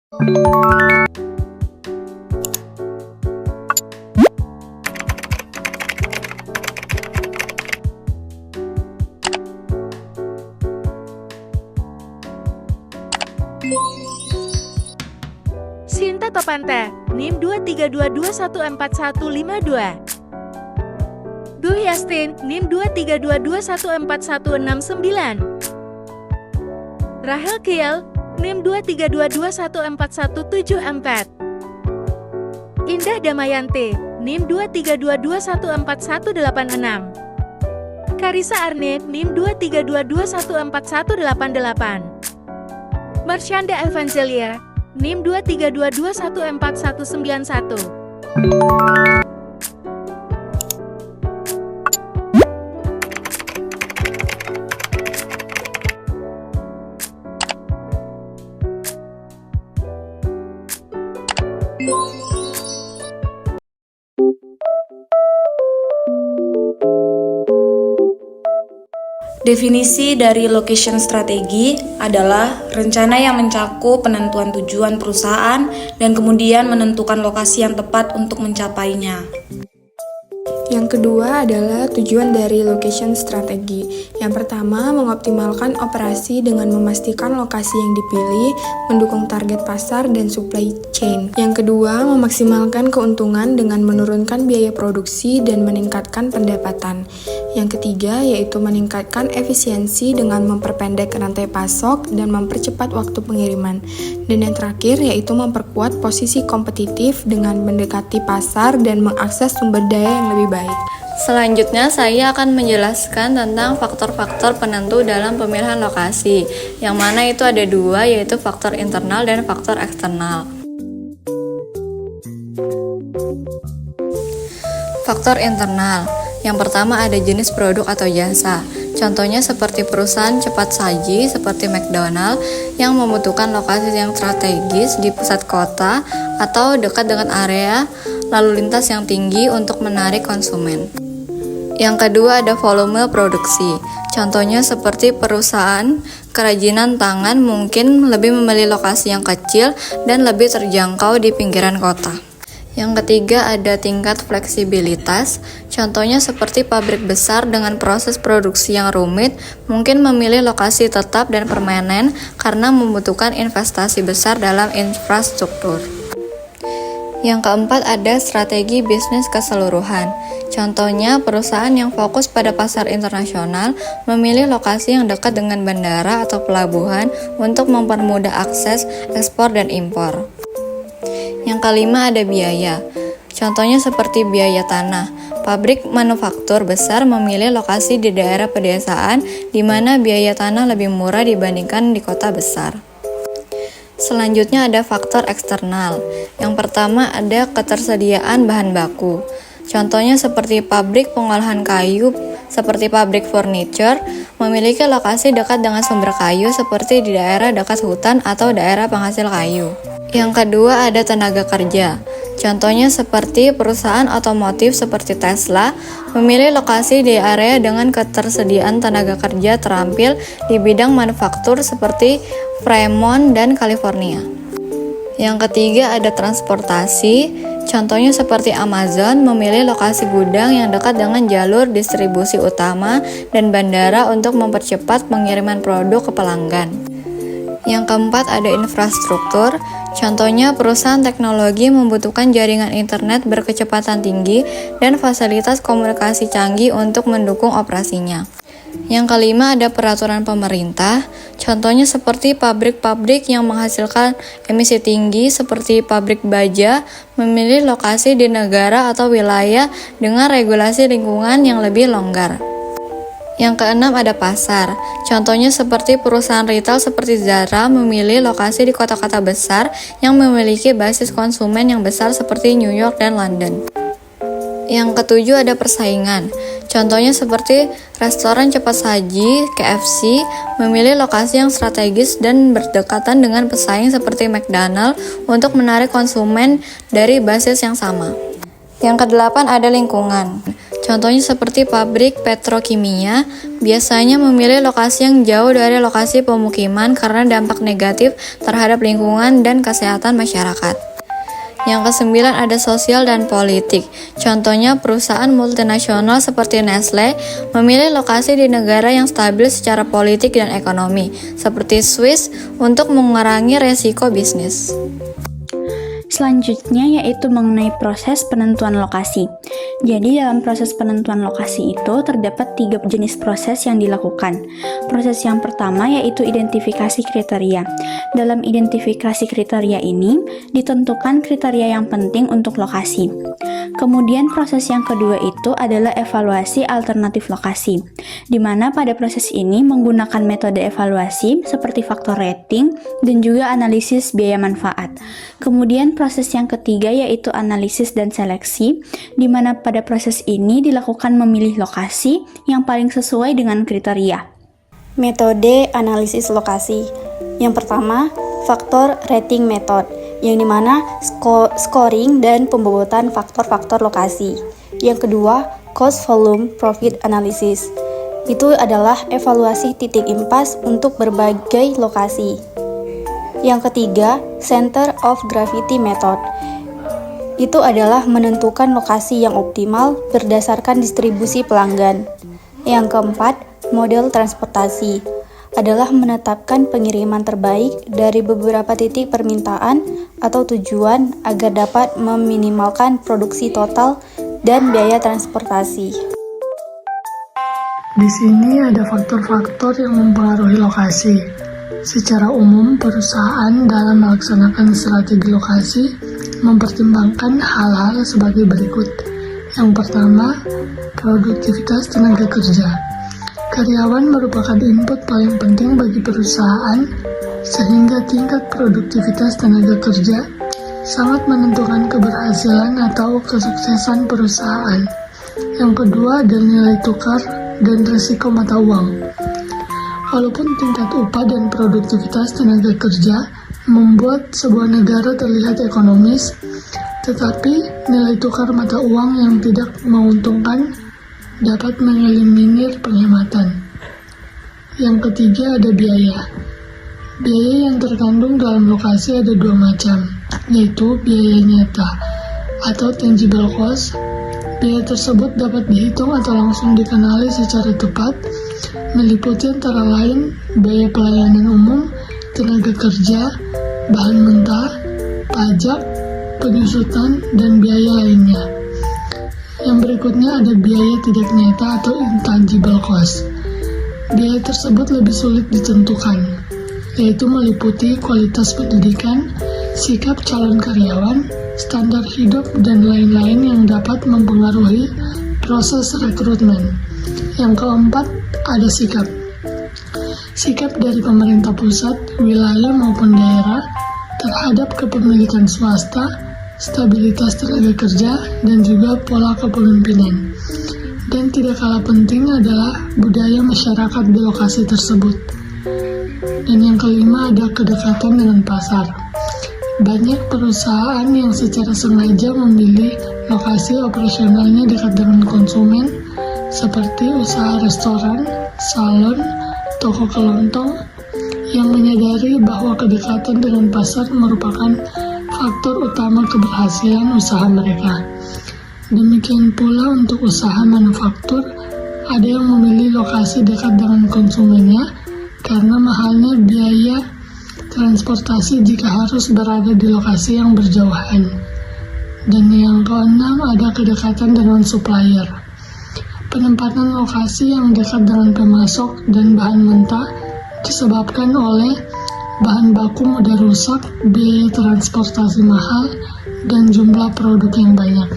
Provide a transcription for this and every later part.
Sinta Topante, NIM 2322144152. Bu Yastin, NIM 2322144169. Rahel Kiel, NIM 2322144174. Indah Damayanti, NIM 2322144186. Karisa Arne, NIM 2322144188. Marsyanda Evangelia, NIM 2322144191. Definisi dari location strategi adalah rencana yang mencakup penentuan tujuan perusahaan dan kemudian menentukan lokasi yang tepat untuk mencapainya. Yang kedua adalah tujuan dari location strategi. Yang pertama, mengoptimalkan operasi dengan memastikan lokasi yang dipilih mendukung target pasar dan supply chain. Yang kedua, memaksimalkan keuntungan dengan menurunkan biaya produksi dan meningkatkan pendapatan. Yang ketiga, yaitu meningkatkan efisiensi dengan memperpendek rantai pasok dan mempercepat waktu pengiriman. Dan yang terakhir, yaitu memperkuat posisi kompetitif dengan mendekati pasar dan mengakses sumber daya yang lebih baik. Selanjutnya, saya akan menjelaskan tentang faktor-faktor penentu dalam pemilihan lokasi, yang mana itu ada dua, yaitu faktor internal dan faktor eksternal. Faktor internal. Yang pertama ada jenis produk atau jasa. Contohnya seperti perusahaan cepat saji seperti McDonald yang membutuhkan lokasi yang strategis di pusat kota atau dekat dengan area lalu lintas yang tinggi untuk menarik konsumen. Yang kedua ada volume produksi. Contohnya seperti perusahaan kerajinan tangan mungkin lebih memilih lokasi yang kecil dan lebih terjangkau di pinggiran kota. Yang ketiga ada tingkat fleksibilitas, contohnya seperti pabrik besar dengan proses produksi yang rumit, mungkin memilih lokasi tetap dan permanen karena membutuhkan investasi besar dalam infrastruktur. Yang keempat ada strategi bisnis keseluruhan, contohnya perusahaan yang fokus pada pasar internasional memilih lokasi yang dekat dengan bandara atau pelabuhan untuk mempermudah akses ekspor dan impor. Yang kelima ada biaya. Contohnya seperti biaya tanah. Pabrik manufaktur besar memilih lokasi di daerah pedesaan di mana biaya tanah lebih murah dibandingkan di kota besar. Selanjutnya ada faktor eksternal. Yang pertama ada ketersediaan bahan baku. Contohnya seperti pabrik pengolahan kayu, seperti pabrik furniture, memiliki lokasi dekat dengan sumber kayu seperti di daerah dekat hutan atau daerah penghasil kayu. Yang kedua ada tenaga kerja. Contohnya seperti perusahaan otomotif seperti Tesla, memilih lokasi di area dengan ketersediaan tenaga kerja terampil di bidang manufaktur seperti Fremont dan California. Yang ketiga ada transportasi. Contohnya seperti Amazon memilih lokasi gudang yang dekat dengan jalur distribusi utama dan bandara untuk mempercepat pengiriman produk ke pelanggan. Yang keempat ada infrastruktur. Contohnya perusahaan teknologi membutuhkan jaringan internet berkecepatan tinggi dan fasilitas komunikasi canggih untuk mendukung operasinya. Yang kelima ada peraturan pemerintah. Contohnya seperti pabrik-pabrik yang menghasilkan emisi tinggi seperti pabrik baja memilih lokasi di negara atau wilayah dengan regulasi lingkungan yang lebih longgar. Yang keenam ada pasar. Contohnya seperti perusahaan retail seperti Zara memilih lokasi di kota-kota besar yang memiliki basis konsumen yang besar seperti New York dan London. Yang ketujuh ada persaingan. Contohnya seperti restoran cepat saji, KFC, memilih lokasi yang strategis dan berdekatan dengan pesaing seperti McDonald untuk menarik konsumen dari basis yang sama. Yang kedelapan ada lingkungan. Contohnya seperti pabrik petrokimia, biasanya memilih lokasi yang jauh dari lokasi pemukiman karena dampak negatif terhadap lingkungan dan kesehatan masyarakat. Yang kesembilan ada sosial dan politik. Contohnya perusahaan multinasional seperti Nestle memilih lokasi di negara yang stabil secara politik dan ekonomi, seperti Swiss untuk mengurangi resiko bisnis. Selanjutnya yaitu mengenai proses penentuan lokasi. Jadi dalam proses penentuan lokasi itu terdapat 3 jenis proses yang dilakukan. Proses yang pertama yaitu identifikasi kriteria. Dalam identifikasi kriteria ini ditentukan kriteria yang penting untuk lokasi. Kemudian proses yang kedua itu adalah evaluasi alternatif lokasi, di mana pada proses ini menggunakan metode evaluasi seperti faktor rating dan juga analisis biaya manfaat. Kemudian proses yang ketiga yaitu analisis dan seleksi, di mana pada proses ini dilakukan memilih lokasi yang paling sesuai dengan kriteria. Metode analisis lokasi. Yang pertama, faktor rating method, yang dimana scoring dan pembobotan faktor-faktor lokasi. Yang kedua, cost volume profit analysis. Itu adalah evaluasi titik impas untuk berbagai lokasi. Yang ketiga, center of gravity method. Itu adalah menentukan lokasi yang optimal berdasarkan distribusi pelanggan. Yang keempat, model transportasi adalah menetapkan pengiriman terbaik dari beberapa titik permintaan atau tujuan agar dapat meminimalkan produksi total dan biaya transportasi. Di sini ada faktor-faktor yang mempengaruhi lokasi. Secara umum, perusahaan dalam melaksanakan strategi lokasi mempertimbangkan hal-hal sebagai berikut. Yang pertama, produktivitas tenaga kerja. Karyawan merupakan input paling penting bagi perusahaan, sehingga tingkat produktivitas tenaga kerja sangat menentukan keberhasilan atau kesuksesan perusahaan. Yang kedua adalah nilai tukar dan risiko mata uang. Walaupun tingkat upah dan produktivitas tenaga kerja membuat sebuah negara terlihat ekonomis, tetapi nilai tukar mata uang yang tidak menguntungkan dapat mengeliminir penghematan. Yang ketiga ada biaya. Biaya yang terkandung dalam lokasi ada 2 macam, yaitu biaya nyata atau tangible cost. Biaya tersebut dapat dihitung atau langsung dikenali secara tepat, meliputi antara lain biaya pelayanan umum, tenaga kerja, bahan mentah, pajak, penyusutan, dan biaya lainnya. Yang berikutnya ada biaya tidak nyata atau intangible cost. Biaya tersebut lebih sulit ditentukan, yaitu meliputi kualitas pendidikan, sikap calon karyawan, standar hidup, dan lain-lain yang dapat mempengaruhi proses rekrutmen. Yang keempat, ada sikap. Sikap dari pemerintah pusat, wilayah maupun daerah terhadap kepemilikan swasta, stabilitas tenaga kerja, dan juga pola kepemimpinan. Dan tidak kalah penting adalah budaya masyarakat di lokasi tersebut. Dan yang kelima ada kedekatan dengan pasar. Banyak perusahaan yang secara sengaja memilih lokasi operasionalnya dekat dengan konsumen, seperti usaha restoran, salon, toko kelontong, yang menyadari bahwa kedekatan dengan pasar merupakan faktor utama keberhasilan usaha mereka. Demikian pula untuk usaha manufaktur, ada yang memilih lokasi dekat dengan konsumennya karena mahalnya biaya transportasi jika harus berada di lokasi yang berjauhan. Dan yang keenam ada kedekatan dengan supplier. Penempatan lokasi yang dekat dengan pemasok dan bahan mentah disebabkan oleh bahan baku mudah rusak, biaya transportasi mahal, dan jumlah produk yang banyak.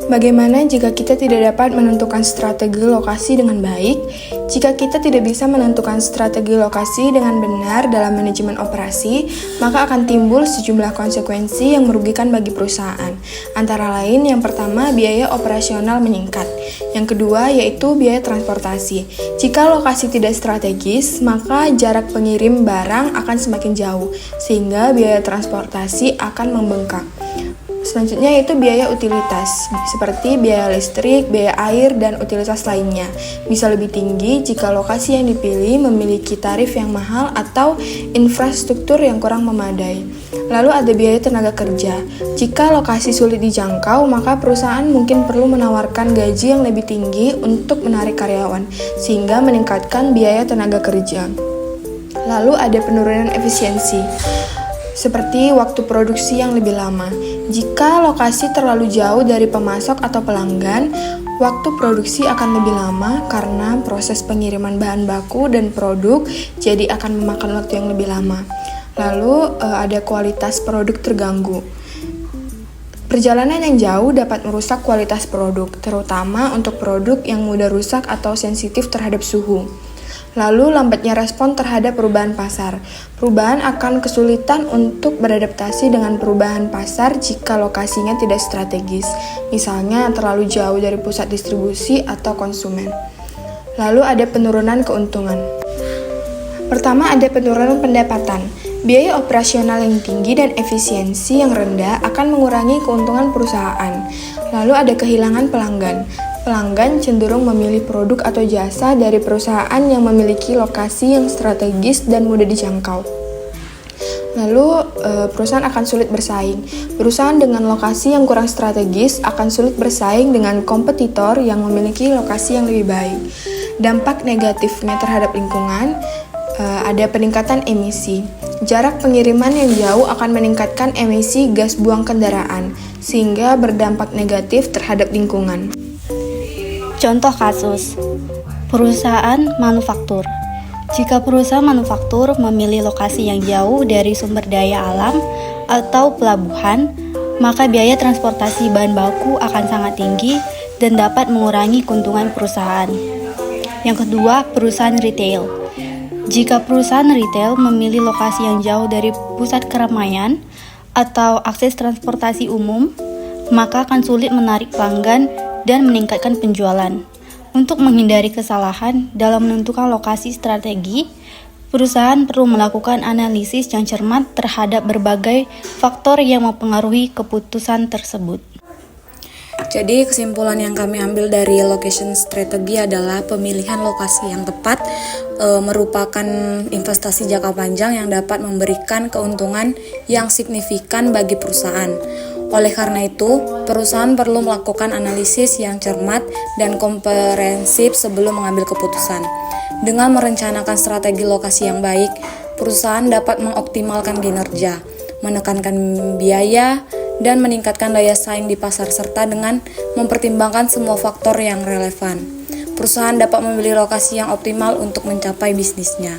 Bagaimana jika kita tidak dapat menentukan strategi lokasi dengan baik? Jika kita tidak bisa menentukan strategi lokasi dengan benar dalam manajemen operasi, maka akan timbul sejumlah konsekuensi yang merugikan bagi perusahaan. Antara lain, yang pertama, biaya operasional meningkat. Yang kedua, yaitu biaya transportasi. Jika lokasi tidak strategis, maka jarak pengirim barang akan semakin jauh, sehingga biaya transportasi akan membengkak. Selanjutnya yaitu biaya utilitas, seperti biaya listrik, biaya air, dan utilitas lainnya. Bisa lebih tinggi jika lokasi yang dipilih memiliki tarif yang mahal atau infrastruktur yang kurang memadai. Lalu ada biaya tenaga kerja. Jika lokasi sulit dijangkau, maka perusahaan mungkin perlu menawarkan gaji yang lebih tinggi untuk menarik karyawan, sehingga meningkatkan biaya tenaga kerja. Lalu ada penurunan efisiensi, seperti waktu produksi yang lebih lama. Jika lokasi terlalu jauh dari pemasok atau pelanggan, waktu produksi akan lebih lama karena proses pengiriman bahan baku dan produk jadi akan memakan waktu yang lebih lama. Lalu ada kualitas produk terganggu. Perjalanan yang jauh dapat merusak kualitas produk, terutama untuk produk yang mudah rusak atau sensitif terhadap suhu. Lalu lambatnya respon terhadap perubahan pasar. Perubahan akan kesulitan untuk beradaptasi dengan perubahan pasar jika lokasinya tidak strategis, misalnya terlalu jauh dari pusat distribusi atau konsumen. Lalu ada penurunan keuntungan. Pertama ada penurunan pendapatan. Biaya operasional yang tinggi dan efisiensi yang rendah akan mengurangi keuntungan perusahaan. Lalu ada kehilangan pelanggan. Pelanggan cenderung memilih produk atau jasa dari perusahaan yang memiliki lokasi yang strategis dan mudah dijangkau. Lalu, perusahaan akan sulit bersaing. Perusahaan dengan lokasi yang kurang strategis akan sulit bersaing dengan kompetitor yang memiliki lokasi yang lebih baik. Dampak negatifnya terhadap lingkungan, ada peningkatan emisi. Jarak pengiriman yang jauh akan meningkatkan emisi gas buang kendaraan, sehingga berdampak negatif terhadap lingkungan. Contoh kasus, perusahaan manufaktur. Jika perusahaan manufaktur memilih lokasi yang jauh dari sumber daya alam atau pelabuhan, maka biaya transportasi bahan baku akan sangat tinggi dan dapat mengurangi keuntungan perusahaan. Yang kedua, perusahaan retail. Jika perusahaan retail memilih lokasi yang jauh dari pusat keramaian atau akses transportasi umum, maka akan sulit menarik pelanggan dan meningkatkan penjualan. Untuk menghindari kesalahan dalam menentukan lokasi strategi, perusahaan perlu melakukan analisis yang cermat terhadap berbagai faktor yang mempengaruhi keputusan tersebut. Jadi kesimpulan yang kami ambil dari location strategy adalah pemilihan lokasi yang tepat merupakan investasi jangka panjang yang dapat memberikan keuntungan yang signifikan bagi perusahaan. Oleh karena itu, perusahaan perlu melakukan analisis yang cermat dan komprehensif sebelum mengambil keputusan. Dengan merencanakan strategi lokasi yang baik, perusahaan dapat mengoptimalkan kinerja, menekankan biaya, dan meningkatkan daya saing di pasar serta dengan mempertimbangkan semua faktor yang relevan. Perusahaan dapat memilih lokasi yang optimal untuk mencapai bisnisnya.